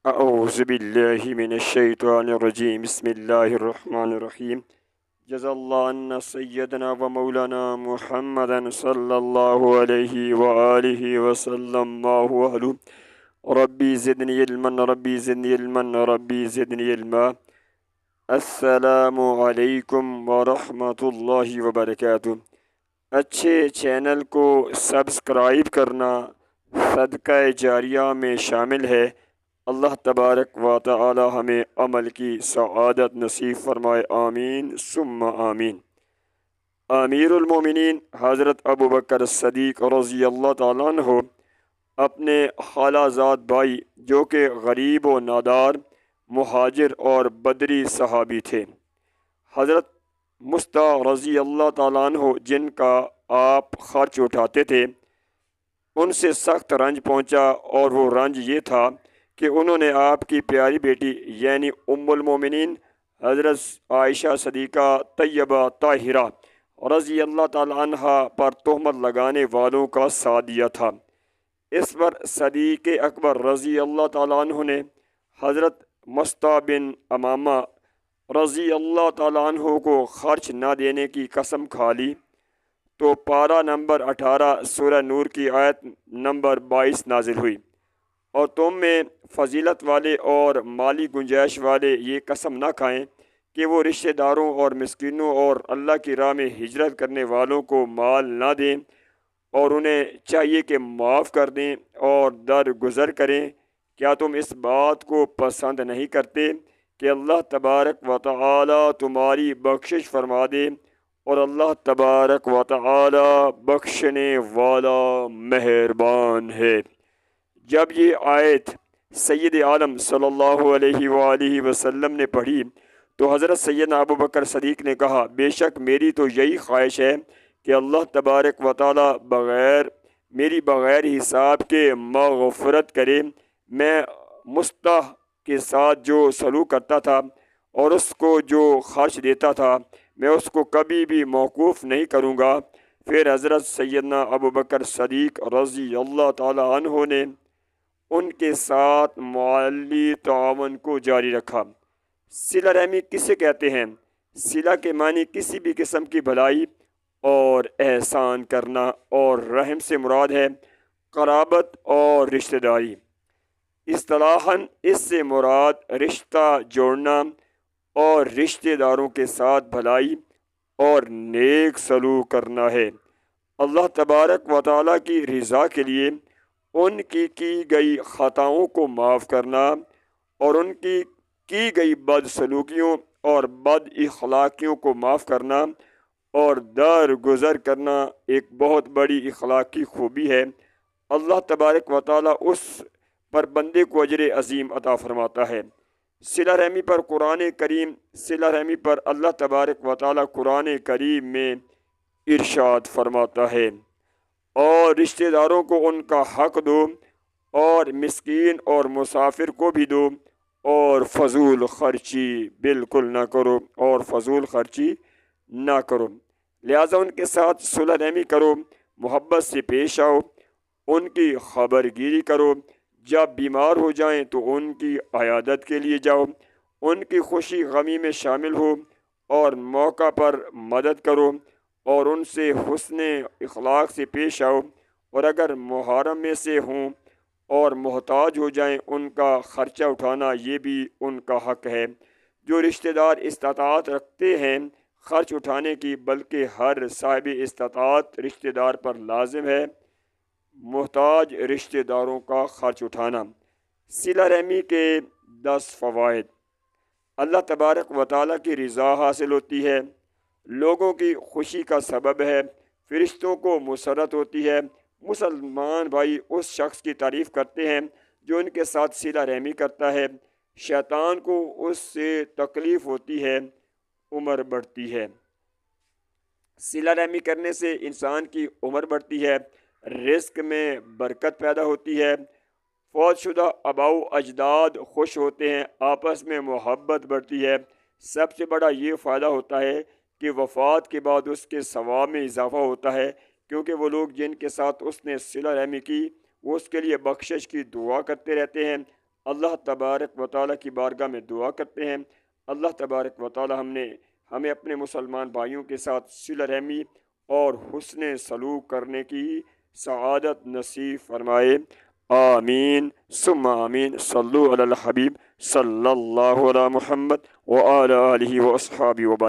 اعوذ باللہ من الشیطان الرجیم بسم اللہ الرحمن الرحیم جزا اللہ عنا سیدنا و مولانا محمدا صلی اللہ علیہ وآلہ وسلم ما هو اہلہ ربی زدنی علما ربی زدنی علما ربی زدنی علما السلام علیکم ورحمۃ اللہ وبرکاتہ۔ اچھے چینل کو سبسکرائب کرنا صدقہ جاریہ میں شامل ہے۔ اللہ تبارک و تعالی ہمیں عمل کی سعادت نصیب فرمائے، آمین ثم آمین۔ امیر المومنین حضرت ابو بکر صدیق رضی اللہ تعالیٰ عنہ اپنے خالہ زاد بھائی جو کہ غریب و نادار مہاجر اور بدری صحابی تھے، حضرت مصطع رضی اللہ تعالیٰ عنہ جن کا آپ خرچ اٹھاتے تھے، ان سے سخت رنج پہنچا، اور وہ رنج یہ تھا کہ انہوں نے آپ کی پیاری بیٹی یعنی ام المومنین حضرت عائشہ صدیقہ طیبہ طاہرہ رضی اللہ تعالی عنہ پر تہمت لگانے والوں کا ساتھ دیا تھا۔ اس پر صدیق اکبر رضی اللہ تعالیٰ عنہ نے حضرت مصطع بن امامہ رضی اللہ تعالیٰ عنہ کو خرچ نہ دینے کی قسم کھا لی، تو پارہ نمبر 18 سورہ نور کی آیت نمبر 22 نازل ہوئی، اور تم میں فضیلت والے اور مالی گنجائش والے یہ قسم نہ کھائیں کہ وہ رشتہ داروں اور مسکینوں اور اللہ کی راہ میں ہجرت کرنے والوں کو مال نہ دیں، اور انہیں چاہیے کہ معاف کر دیں اور درگزر کریں۔ کیا تم اس بات کو پسند نہیں کرتے کہ اللہ تبارک و تعالی تمہاری بخشش فرما دے، اور اللہ تبارک و تعالی بخشنے والا مہربان ہے۔ جب یہ آیت سید عالم صلی اللہ علیہ وآلہ وسلم نے پڑھی تو حضرت سیدنا ابو بکر صدیق نے کہا، بے شک میری تو یہی خواہش ہے کہ اللہ تبارک و تعالی میری بغیر حساب کے مغفرت کرے۔ میں مصطع کے ساتھ جو سلوک کرتا تھا اور اس کو جو خرچ دیتا تھا، میں اس کو کبھی بھی موقوف نہیں کروں گا۔ پھر حضرت سیدنا ابو بکر صدیق رضی اللہ تعالی عنہ نے ان کے ساتھ مالی تعاون کو جاری رکھا۔ صلہ رحمی کسے کہتے ہیں؟ صلہ کے معنی کسی بھی قسم کی بھلائی اور احسان کرنا، اور رحم سے مراد ہے قرابت اور رشتہ داری۔ اصطلاحاً اس سے مراد رشتہ جوڑنا اور رشتہ داروں کے ساتھ بھلائی اور نیک سلوک کرنا ہے۔ اللہ تبارک و تعالیٰ کی رضا کے لیے ان کی گئی خطاؤں کو معاف کرنا، اور ان کی گئی بد سلوکیوں اور بد اخلاقیوں کو معاف کرنا اور درگزر کرنا ایک بہت بڑی اخلاقی خوبی ہے۔ اللہ تبارک و تعالیٰ اس پر بندے کو اجر عظیم عطا فرماتا ہے۔ صلہ رحمی پر اللہ تبارک و تعالیٰ قرآن کریم میں ارشاد فرماتا ہے، اور رشتہ داروں کو ان کا حق دو، اور مسکین اور مسافر کو بھی دو، اور فضول خرچی بالکل نہ کرو، لہٰذا ان کے ساتھ صلح رحمی کرو، محبت سے پیش آؤ، ان کی خبر گیری کرو، جب بیمار ہو جائیں تو ان کی عیادت کے لیے جاؤ، ان کی خوشی غمی میں شامل ہو، اور موقع پر مدد کرو، اور ان سے حسن اخلاق سے پیش آؤ، اور اگر محرم میں سے ہوں اور محتاج ہو جائیں ان کا خرچہ اٹھانا یہ بھی ان کا حق ہے۔ جو رشتہ دار استطاعت رکھتے ہیں خرچ اٹھانے کی، بلکہ ہر صاحب استطاعت رشتہ دار پر لازم ہے محتاج رشتہ داروں کا خرچ اٹھانا۔ صلہ رحمی کے 10 فوائد۔ اللہ تبارک و تعالیٰ کی رضا حاصل ہوتی ہے، لوگوں کی خوشی کا سبب ہے، فرشتوں کو مسرت ہوتی ہے، مسلمان بھائی اس شخص کی تعریف کرتے ہیں جو ان کے ساتھ صلہ رحمی کرتا ہے، شیطان کو اس سے تکلیف ہوتی ہے، عمر بڑھتی ہے۔ صلہ رحمی کرنے سے انسان کی عمر بڑھتی ہے، رزق میں برکت پیدا ہوتی ہے، فوت شدہ آباء و اجداد خوش ہوتے ہیں، آپس میں محبت بڑھتی ہے۔ سب سے بڑا یہ فائدہ ہوتا ہے کہ وفات کے بعد اس کے ثواب میں اضافہ ہوتا ہے، کیونکہ وہ لوگ جن کے ساتھ اس نے صلہ رحمی کی وہ اس کے لیے بخشش کی دعا کرتے رہتے ہیں۔ اللہ تبارک و تعالیٰ کی بارگاہ میں دعا کرتے ہیں، اللہ تبارک و تعالیٰ ہمیں اپنے مسلمان بھائیوں کے ساتھ صلہ رحمی اور حسن سلوک کرنے کی سعادت نصیب فرمائے، آمین ثم آمین۔ صلو علی الحبیب صلی اللہ علی محمد وآلہ آلہ واصحابہ وبارک۔